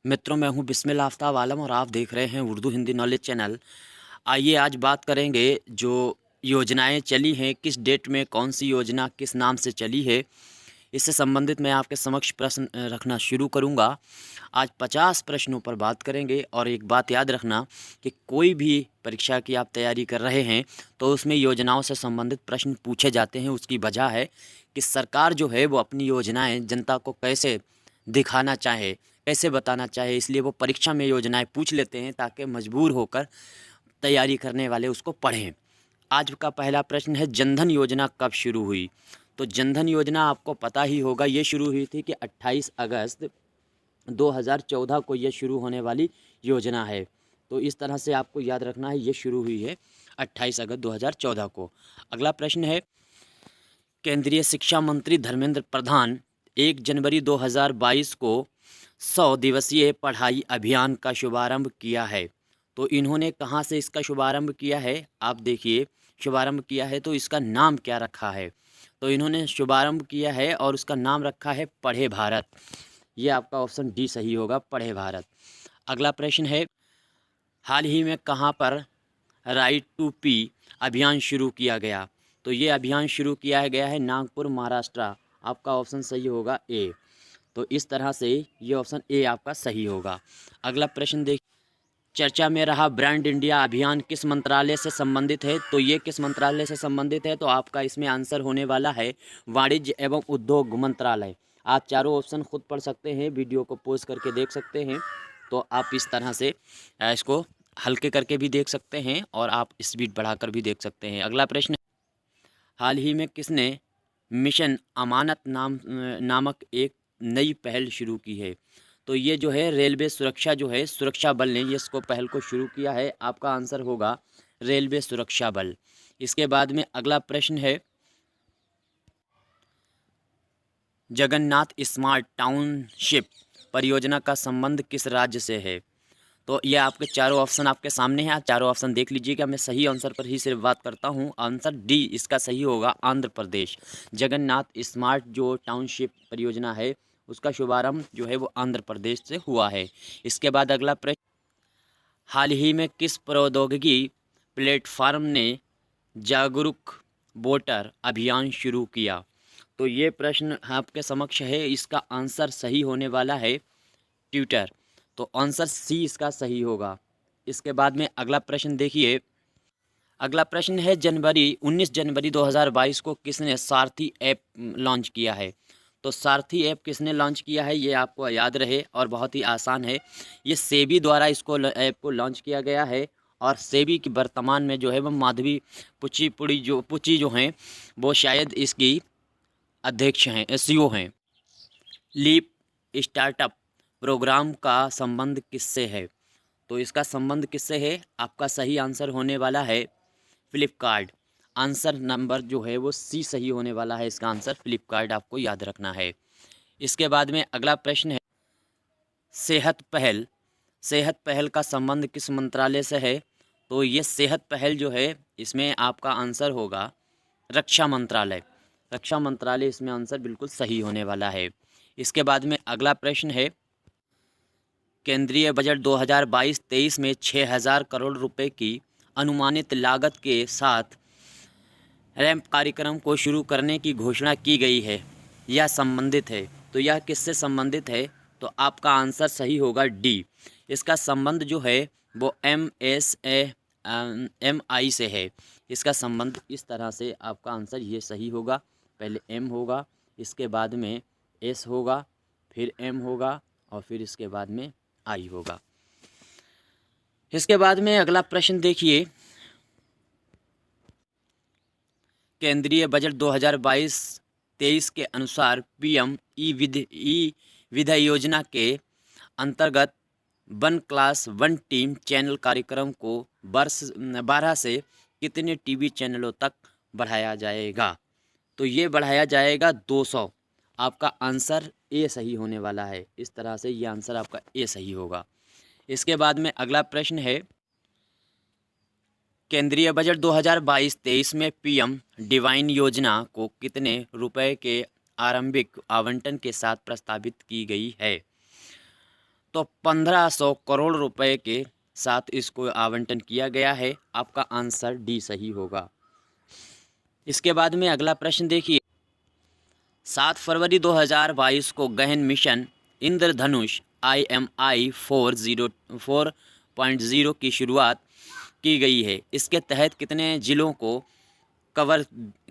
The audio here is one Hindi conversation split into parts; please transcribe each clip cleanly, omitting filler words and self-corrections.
मित्रों, मैं हूं बिस्मिल आफ्ताब आलम और आप देख रहे हैं उर्दू हिंदी नॉलेज चैनल। आइए आज बात करेंगे जो योजनाएं चली हैं, किस डेट में कौन सी योजना किस नाम से चली है। इससे संबंधित मैं आपके समक्ष प्रश्न रखना शुरू करूंगा। आज 50 प्रश्नों पर बात करेंगे और एक बात याद रखना कि कोई भी परीक्षा की आप तैयारी कर रहे हैं तो उसमें योजनाओं से संबंधित प्रश्न पूछे जाते हैं। उसकी वजह है कि सरकार जो है वो अपनी योजनाएं जनता को कैसे दिखाना चाहे, कैसे बताना चाहे, इसलिए वो परीक्षा में योजनाएं पूछ लेते हैं ताकि मजबूर होकर तैयारी करने वाले उसको पढ़ें। आज का पहला प्रश्न है, जनधन योजना कब शुरू हुई? तो जनधन योजना आपको पता ही होगा, ये शुरू हुई थी कि 28 अगस्त 2014 को ये शुरू होने वाली योजना है। तो इस तरह से आपको याद रखना है, ये शुरू हुई है 28 अगस्त 2014 को। अगला प्रश्न है, केंद्रीय शिक्षा मंत्री धर्मेंद्र प्रधान 1 जनवरी 2022 को 100 दिवसीय पढ़ाई अभियान का शुभारंभ किया है। तो इन्होंने कहाँ से इसका शुभारंभ किया है? आप देखिए, शुभारंभ किया है तो इसका नाम क्या रखा है? तो इन्होंने शुभारंभ किया है और उसका नाम रखा है पढ़े भारत। ये आपका ऑप्शन डी सही होगा, पढ़े भारत। अगला प्रश्न है, हाल ही में कहाँ पर राइट टू पी अभियान शुरू किया गया? तो ये अभियान शुरू किया गया है नागपुर, महाराष्ट्र। आपका ऑप्शन सही होगा ए। तो इस तरह से ये ऑप्शन ए आपका सही होगा। अगला प्रश्न देख, चर्चा में रहा ब्रांड इंडिया अभियान किस मंत्रालय से संबंधित है? तो ये किस मंत्रालय से संबंधित है? तो आपका इसमें आंसर होने वाला है वाणिज्य एवं उद्योग मंत्रालय। आप चारों ऑप्शन खुद पढ़ सकते हैं, वीडियो को पॉज करके देख सकते हैं। तो आप इस तरह से इसको हल्के करके भी देख सकते हैं और आप स्पीड बढ़ाकर भी देख सकते हैं। अगला प्रश्न, हाल ही में किसने मिशन अमानत नामक एक नई पहल शुरू की है? तो ये जो है रेलवे सुरक्षा, जो है सुरक्षा बल ने ये इसको पहल को शुरू किया है। आपका आंसर होगा रेलवे सुरक्षा बल। इसके बाद में अगला प्रश्न है, जगन्नाथ स्मार्ट टाउनशिप परियोजना का संबंध किस राज्य से है? तो ये आपके चारों ऑप्शन आपके सामने हैं, आप चारों ऑप्शन देख लीजिएगा। मैं सही आंसर पर ही सिर्फ बात करता हूँ। आंसर डी इसका सही होगा, आंध्र प्रदेश। जगन्नाथ स्मार्ट जो टाउनशिप परियोजना है उसका शुभारंभ जो है वो आंध्र प्रदेश से हुआ है। इसके बाद अगला प्रश्न, हाल ही में किस प्रौद्योगिकी प्लेटफॉर्म ने जागरूक वोटर अभियान शुरू किया? तो ये प्रश्न आपके समक्ष है, इसका आंसर सही होने वाला है ट्विटर। तो आंसर सी इसका सही होगा। इसके बाद में अगला प्रश्न देखिए, अगला प्रश्न है, 19 जनवरी 2022 को किसने सारथी ऐप लॉन्च किया है? तो सारथी ऐप किसने लॉन्च किया है ये आपको याद रहे और बहुत ही आसान है। ये सेबी द्वारा इसको ऐप को लॉन्च किया गया है और सेबी की वर्तमान में जो है वो माधवी पुची जो हैं वो शायद इसकी अध्यक्ष हैं, सीईओ हैं। लीप स्टार्टअप प्रोग्राम का संबंध किससे है? तो इसका संबंध किससे है? आपका सही आंसर होने वाला है फ्लिपकार्ट। आंसर नंबर जो है वो सी सही होने वाला है, इसका आंसर फ्लिपकार्ट आपको याद रखना है। इसके बाद में अगला प्रश्न है, सेहत पहल, सेहत पहल का संबंध किस मंत्रालय से है? तो ये सेहत पहल जो है इसमें आपका आंसर होगा रक्षा मंत्रालय। रक्षा मंत्रालय इसमें आंसर बिल्कुल सही होने वाला है। इसके बाद में अगला प्रश्न है, केंद्रीय बजट 2022-23 में 6,000 करोड़ रुपए की अनुमानित लागत के साथ रैंप कार्यक्रम को शुरू करने की घोषणा की गई है। यह संबंधित है, तो यह किससे संबंधित है? तो आपका आंसर सही होगा डी। इसका संबंध जो है वो MI से है। इसका संबंध इस तरह से आपका आंसर ये सही होगा। पहले एम होगा, इसके बाद में एस होगा, फिर एम होगा और फिर इसके बाद में आई होगा। इसके बाद में अगला प्रश्न देखिए, केंद्रीय बजट 2022-23 के अनुसार पीएम ई विधि योजना के अंतर्गत 1+1 टीम चैनल कार्यक्रम को वर्ष 12 से कितने टीवी चैनलों तक बढ़ाया जाएगा? तो ये बढ़ाया जाएगा 200। आपका आंसर ए सही होने वाला है। इस तरह से ये आंसर आपका ए सही होगा। इसके बाद में अगला प्रश्न है, केंद्रीय बजट 2022-23 में पीएम डिवाइन योजना को कितने रुपए के आरंभिक आवंटन के साथ प्रस्तावित की गई है? तो 1500 करोड़ रुपए के साथ इसको आवंटन किया गया है। आपका आंसर डी सही होगा। इसके बाद में अगला प्रश्न देखिए, 7 फरवरी 2022 को गहन मिशन इंद्रधनुष IMI 4.0 की शुरुआत की गई है। इसके तहत कितने जिलों को कवर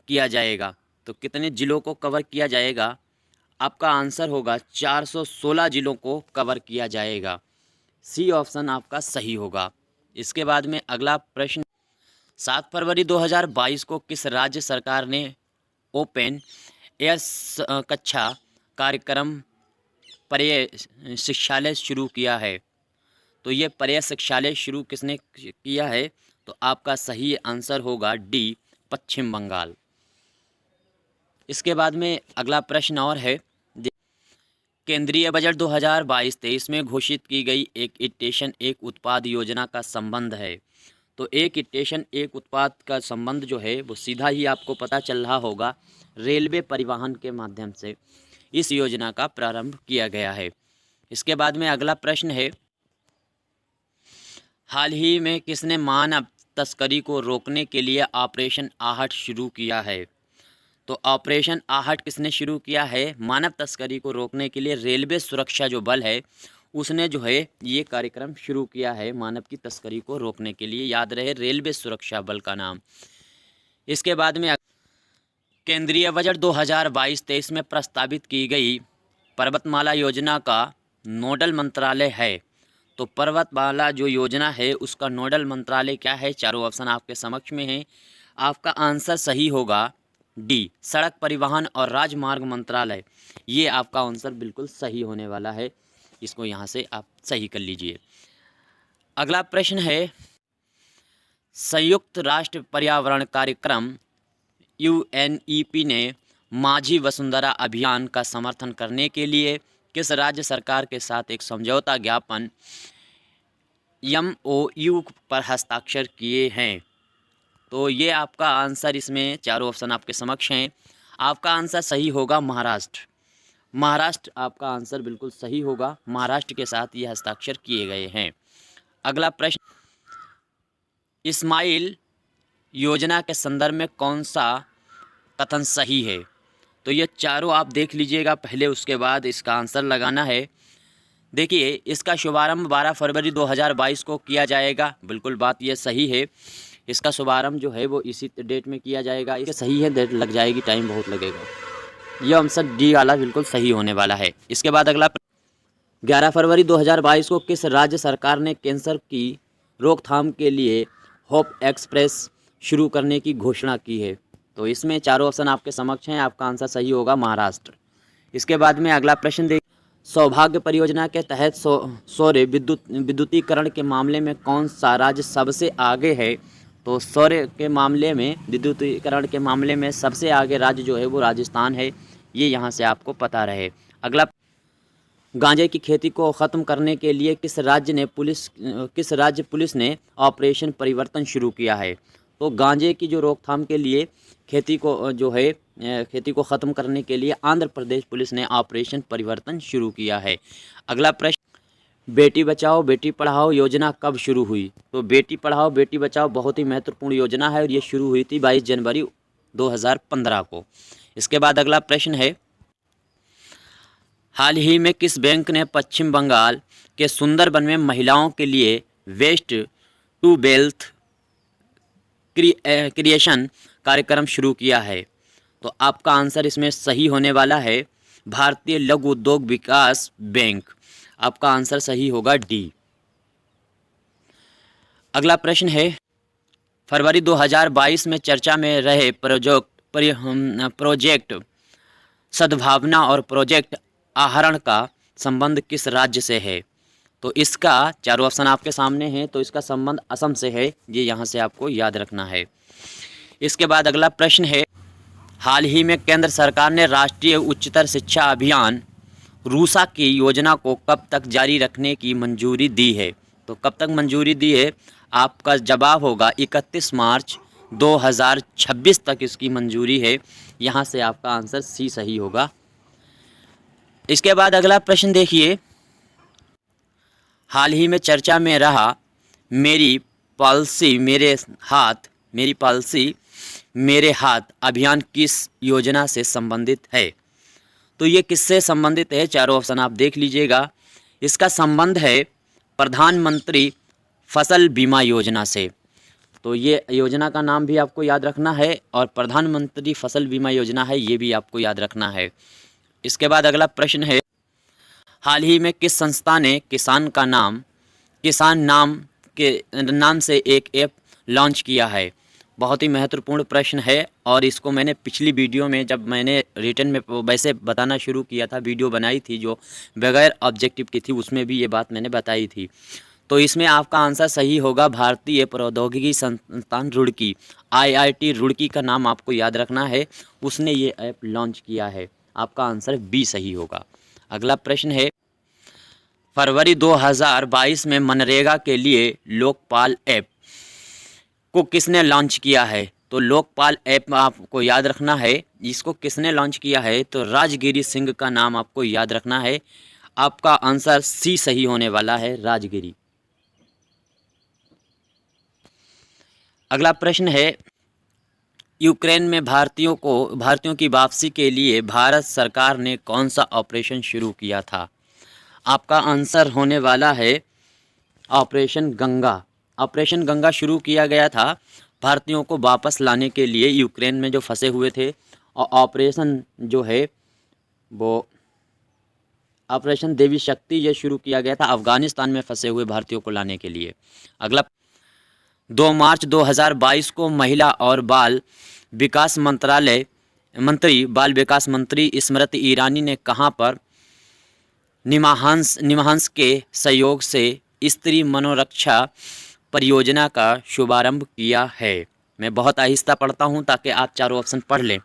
किया जाएगा? तो कितने जिलों को कवर किया जाएगा? आपका आंसर होगा 416 जिलों को कवर किया जाएगा। सी ऑप्शन आपका सही होगा। इसके बाद में अगला प्रश्न, 7 फरवरी 2022 को किस राज्य सरकार ने ओपन एयर कक्षा कार्यक्रम प्रशिक्षालय शुरू किया है? तो ये प्रशिक्षालय शुरू किसने किया है? तो आपका सही आंसर होगा डी, पश्चिम बंगाल। इसके बाद में अगला प्रश्न और है, केंद्रीय बजट 2022-23 में घोषित की गई एक स्टेशन एक उत्पाद योजना का संबंध है। तो एक स्टेशन एक उत्पाद का संबंध जो है वो सीधा ही आपको पता चल रहा होगा, रेलवे परिवहन के माध्यम से इस योजना का प्रारंभ किया गया है। इसके बाद में अगला प्रश्न है, हाल ही में किसने मानव तस्करी को रोकने के लिए ऑपरेशन आहट शुरू किया है? तो ऑपरेशन आहट किसने शुरू किया है? मानव तस्करी को रोकने के लिए रेलवे सुरक्षा जो बल है उसने जो है ये कार्यक्रम शुरू किया है, मानव की तस्करी को रोकने के लिए। याद रहे, रेलवे सुरक्षा बल का नाम। इसके बाद में केंद्रीय बजट 2022-23 में प्रस्तावित की गई पर्वतमाला योजना का नोडल मंत्रालय है। तो पर्वतमाला जो योजना है उसका नोडल मंत्रालय क्या है? चारों ऑप्शन आपके समक्ष में है। आपका आंसर सही होगा डी, सड़क परिवहन और राजमार्ग मंत्रालय। ये आपका आंसर बिल्कुल सही होने वाला है। इसको यहाँ से आप सही कर लीजिए। अगला प्रश्न है, संयुक्त राष्ट्र पर्यावरण कार्यक्रम UNEP ने माझी वसुंधरा अभियान का समर्थन करने के लिए किस राज्य सरकार के साथ एक समझौता ज्ञापन MOU पर हस्ताक्षर किए हैं? तो ये आपका आंसर, इसमें चारों ऑप्शन आपके समक्ष हैं। आपका आंसर सही होगा महाराष्ट्र। महाराष्ट्र आपका आंसर बिल्कुल सही होगा। महाराष्ट्र के साथ ये हस्ताक्षर किए गए हैं। अगला प्रश्न, इस्माइल योजना के संदर्भ में कौन सा कथन सही है? तो ये चारों आप देख लीजिएगा पहले, उसके बाद इसका आंसर लगाना है। देखिए, इसका शुभारंभ 12 फरवरी 2022 को किया जाएगा। बिल्कुल बात ये सही है। इसका शुभारंभ जो है वो इसी डेट में किया जाएगा। ये सही है, डेट लग जाएगी, टाइम बहुत लगेगा। यह आंसर डी वाला बिल्कुल सही होने वाला है। इसके बाद अगला, 11 फरवरी 2022 को किस राज्य सरकार ने कैंसर की रोकथाम के लिए होप एक्सप्रेस शुरू करने की घोषणा की है? तो इसमें चारों ऑप्शन आपके समक्ष हैं। आपका आंसर सही होगा महाराष्ट्र। इसके बाद में अगला प्रश्न देख, सौभाग्य परियोजना के तहत सौर विद्युतीकरण के मामले में कौन सा राज्य सबसे आगे है? तो सौर के मामले में, विद्युतीकरण के मामले में सबसे आगे राज्य जो है वो राजस्थान है। ये यहाँ से आपको पता रहे। अगला, गांजे की खेती को ख़त्म करने के लिए किस राज्य पुलिस ने ऑपरेशन परिवर्तन शुरू किया है? तो गांजे की जो रोकथाम के लिए खेती को ख़त्म करने के लिए आंध्र प्रदेश पुलिस ने ऑपरेशन परिवर्तन शुरू किया है। अगला प्रश्न, बेटी बचाओ बेटी पढ़ाओ योजना कब शुरू हुई? तो बेटी पढ़ाओ बेटी बचाओ बहुत ही महत्वपूर्ण योजना है और ये शुरू हुई थी 22 जनवरी 2015 को। इसके बाद अगला प्रश्न है, हाल ही में किस बैंक ने पश्चिम बंगाल के सुंदरबन में महिलाओं के लिए वेस्ट टू वेल्थ क्रिएशन कार्यक्रम शुरू किया है? तो आपका आंसर इसमें सही होने वाला है भारतीय लघु उद्योग विकास बैंक। आपका आंसर सही होगा डी। अगला प्रश्न है, फरवरी 2022 में चर्चा में रहे प्रोजेक्ट सद्भावना और प्रोजेक्ट आहरण का संबंध किस राज्य से है? तो इसका चारों ऑप्शन आपके सामने हैं। तो इसका संबंध असम से है। ये यहाँ से आपको याद रखना है। इसके बाद अगला प्रश्न है, हाल ही में केंद्र सरकार ने राष्ट्रीय उच्चतर शिक्षा अभियान रूसा की योजना को कब तक जारी रखने की मंजूरी दी है? तो कब तक मंजूरी दी है? आपका जवाब होगा 31 मार्च 2026 तक इसकी मंजूरी है। यहाँ से आपका आंसर सी सही होगा। इसके बाद अगला प्रश्न देखिए, हाल ही में चर्चा में रहा मेरी पॉलिसी मेरे हाथ अभियान किस योजना से संबंधित है? तो ये किससे संबंधित है? चारों ऑप्शन आप देख लीजिएगा। इसका संबंध है प्रधानमंत्री फसल बीमा योजना से। तो ये योजना का नाम भी आपको याद रखना है और प्रधानमंत्री फसल बीमा योजना है, ये भी आपको याद रखना है। इसके बाद अगला प्रश्न है, हाल ही में किस संस्था ने किसान नाम से एक ऐप लॉन्च किया है? बहुत ही महत्वपूर्ण प्रश्न है और इसको मैंने पिछली वीडियो में, जब मैंने रिटर्न में वैसे बताना शुरू किया था, वीडियो बनाई थी जो बगैर ऑब्जेक्टिव की थी, उसमें भी ये बात मैंने बताई थी। तो इसमें आपका आंसर सही होगा भारतीय प्रौद्योगिकी संस्थान रुड़की, IIT रुड़की का नाम आपको याद रखना है, उसने ये ऐप लॉन्च किया है। आपका आंसर बी सही होगा। अगला प्रश्न है, फरवरी 2022 में मनरेगा के लिए लोकपाल ऐप को किसने लॉन्च किया है? तो लोकपाल ऐप आपको याद रखना है, इसको किसने लॉन्च किया है? तो राजगिरी सिंह का नाम आपको याद रखना है। आपका आंसर सी सही होने वाला है, राजगिरी। अगला प्रश्न है, यूक्रेन में भारतीयों की वापसी के लिए भारत सरकार ने कौन सा ऑपरेशन शुरू किया था? आपका आंसर होने वाला है ऑपरेशन गंगा। ऑपरेशन गंगा शुरू किया गया था भारतीयों को वापस लाने के लिए, यूक्रेन में जो फंसे हुए थे, और ऑपरेशन जो है वो ऑपरेशन देवी शक्ति ये शुरू किया गया था अफ़गानिस्तान में फंसे हुए भारतीयों को लाने के लिए। अगला, 2 मार्च 2022 को महिला और बाल विकास मंत्री स्मृति ईरानी ने कहां पर निमहांस के सहयोग से स्त्री मनोरक्षा परियोजना का शुभारंभ किया है? मैं बहुत आहिस्ता पढ़ता हूं ताकि आप चारों ऑप्शन पढ़ लें।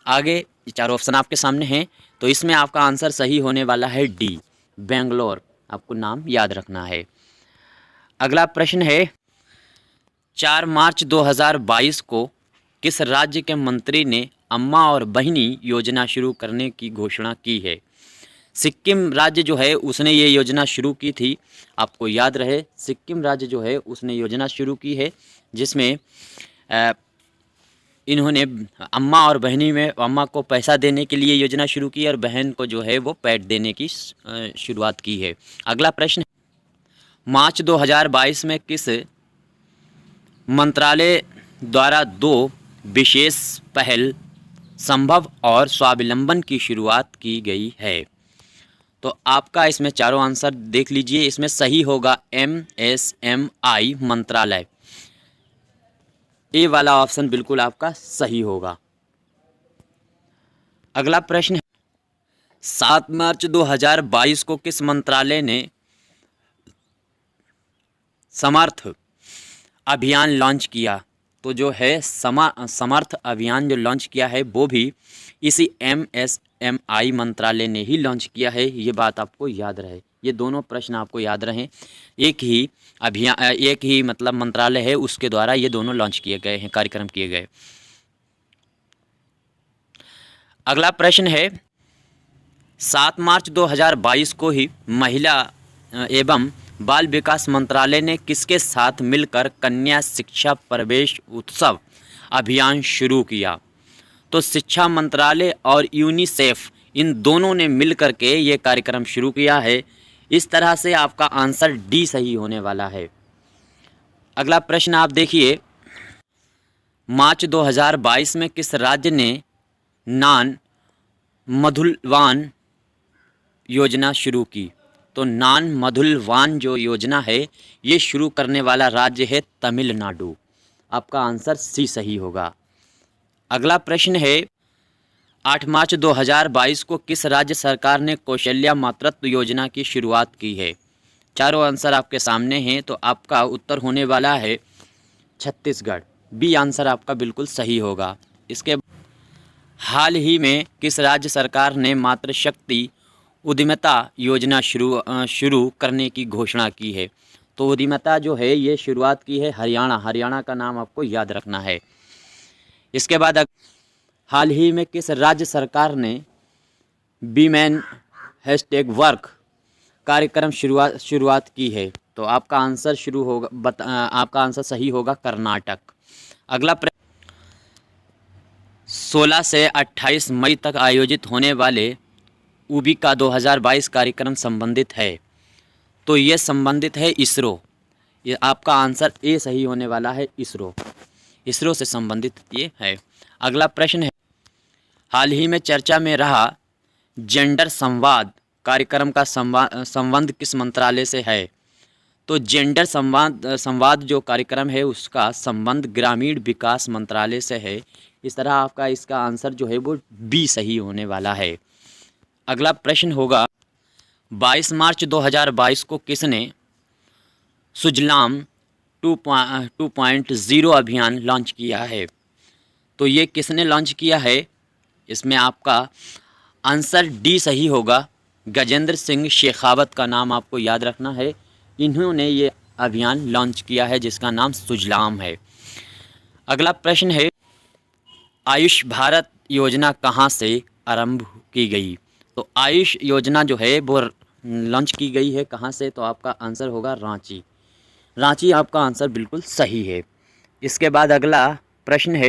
आगे चारों ऑप्शन आपके सामने हैं, तो इसमें आपका आंसर सही होने वाला है डी, बेंगलोर। आपको नाम याद रखना है। अगला प्रश्न है, 4 मार्च 2022 को किस राज्य के मंत्री ने अम्मा और बहिनी योजना शुरू करने की घोषणा की है? सिक्किम राज्य जो है उसने ये योजना शुरू की थी, आपको याद रहे, सिक्किम राज्य जो है उसने योजना शुरू की है, जिसमें इन्होंने अम्मा और बहनी में अम्मा को पैसा देने के लिए योजना शुरू की और बहन को जो है वो पैड देने की शुरुआत की है। अगला प्रश्न, मार्च 2022 में किस मंत्रालय द्वारा 2 विशेष पहल संभव और स्वावलंबन की शुरुआत की गई है? तो आपका इसमें चारों आंसर देख लीजिए, इसमें सही होगा MSMI मंत्रालय। ए वाला ऑप्शन बिल्कुल आपका सही होगा। अगला प्रश्न है, 7 मार्च 2022 को किस मंत्रालय ने समर्थ अभियान लॉन्च किया? तो जो है समर्थ अभियान जो लॉन्च किया है वो भी इसी MSMI मंत्रालय ने ही लॉन्च किया है, ये बात आपको याद रहे। ये दोनों प्रश्न आपको याद रहें, एक ही मतलब मंत्रालय है, उसके द्वारा ये दोनों लॉन्च किए गए हैं, कार्यक्रम किए गए। अगला प्रश्न है, 7 मार्च 2022 को ही महिला एवं बाल विकास मंत्रालय ने किसके साथ मिलकर कन्या शिक्षा प्रवेश उत्सव अभियान शुरू किया? तो शिक्षा मंत्रालय और यूनिसेफ, इन दोनों ने मिलकर के ये कार्यक्रम शुरू किया है। इस तरह से आपका आंसर डी सही होने वाला है। अगला प्रश्न आप देखिए, मार्च 2022 में किस राज्य ने नान मधुलवान योजना शुरू की? तो नान मधुलवान जो योजना है ये शुरू करने वाला राज्य है तमिलनाडु। आपका आंसर सी सही होगा। अगला प्रश्न है, 8 मार्च 2022 को किस राज्य सरकार ने कौशल्या मातृत्व योजना की शुरुआत की है? चारों आंसर आपके सामने हैं, तो आपका उत्तर होने वाला है छत्तीसगढ़। बी आंसर आपका बिल्कुल सही होगा। इसके हाल ही में किस राज्य सरकार ने मातृशक्ति उद्यमिता योजना शुरू करने की घोषणा की है? तो उद्यमिता जो है ये शुरुआत की है हरियाणा का नाम आपको याद रखना है। इसके बाद हाल ही में किस राज्य सरकार ने वीमेन #वर्क कार्यक्रम शुरुआत की है? तो आपका आंसर आपका आंसर सही होगा कर्नाटक। अगला प्रश्न, 16 से 28 मई तक आयोजित होने वाले UBI का 2022 कार्यक्रम संबंधित है? तो ये संबंधित है इसरो। ये आपका आंसर ए सही होने वाला है, इसरो से संबंधित ये है। अगला प्रश्न है, हाल ही में चर्चा में रहा जेंडर संवाद कार्यक्रम का संबंध किस मंत्रालय से है? तो जेंडर संवाद जो कार्यक्रम है उसका संबंध ग्रामीण विकास मंत्रालय से है। इस तरह आपका इसका आंसर जो है वो बी सही होने वाला है। अगला प्रश्न होगा, 22 मार्च 2022 को किसने सुजलाम 2.0 अभियान लॉन्च किया है? तो ये किसने लॉन्च किया है? इसमें आपका आंसर डी सही होगा, गजेंद्र सिंह शेखावत का नाम आपको याद रखना है। इन्होंने ये अभियान लॉन्च किया है जिसका नाम सुजलाम है। अगला प्रश्न है, आयुष भारत योजना कहाँ से आरंभ की गई? तो आयुष योजना जो है वो लॉन्च की गई है कहाँ से? तो आपका आंसर होगा रांची आपका आंसर बिल्कुल सही है। इसके बाद अगला प्रश्न है,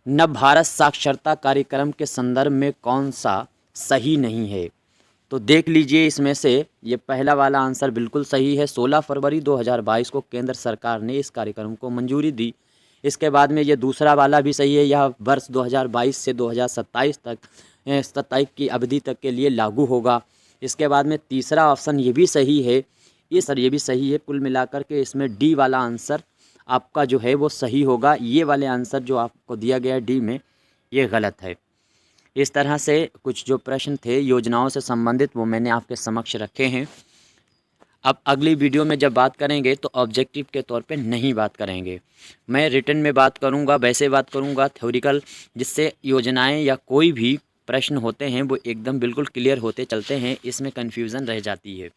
नव भारत साक्षरता कार्यक्रम के संदर्भ में कौन सा सही नहीं है? तो देख लीजिए, इसमें से ये पहला वाला आंसर बिल्कुल सही है। 16 फरवरी 2022 को केंद्र सरकार ने इस कार्यक्रम को मंजूरी दी। इसके बाद में ये दूसरा वाला भी सही है, यह वर्ष 2022 से 2027 तक 27 की अवधि तक के लिए लागू होगा। इसके बाद में तीसरा ऑप्शन ये भी सही है, ये भी सही है। कुल मिलाकर के इसमें डी वाला आंसर आपका जो है वो सही होगा। ये वाले आंसर जो आपको दिया गया है डी में, ये गलत है। इस तरह से कुछ जो प्रश्न थे योजनाओं से संबंधित वो मैंने आपके समक्ष रखे हैं। अब अगली वीडियो में जब बात करेंगे तो ऑब्जेक्टिव के तौर पे नहीं बात करेंगे, मैं रिटन में बात करूंगा, वैसे बात करूंगा थ्योरिकल, जिससे योजनाएं या कोई भी प्रश्न होते हैं वो एकदम बिल्कुल क्लियर होते चलते हैं, इसमें कन्फ्यूज़न रह जाती है।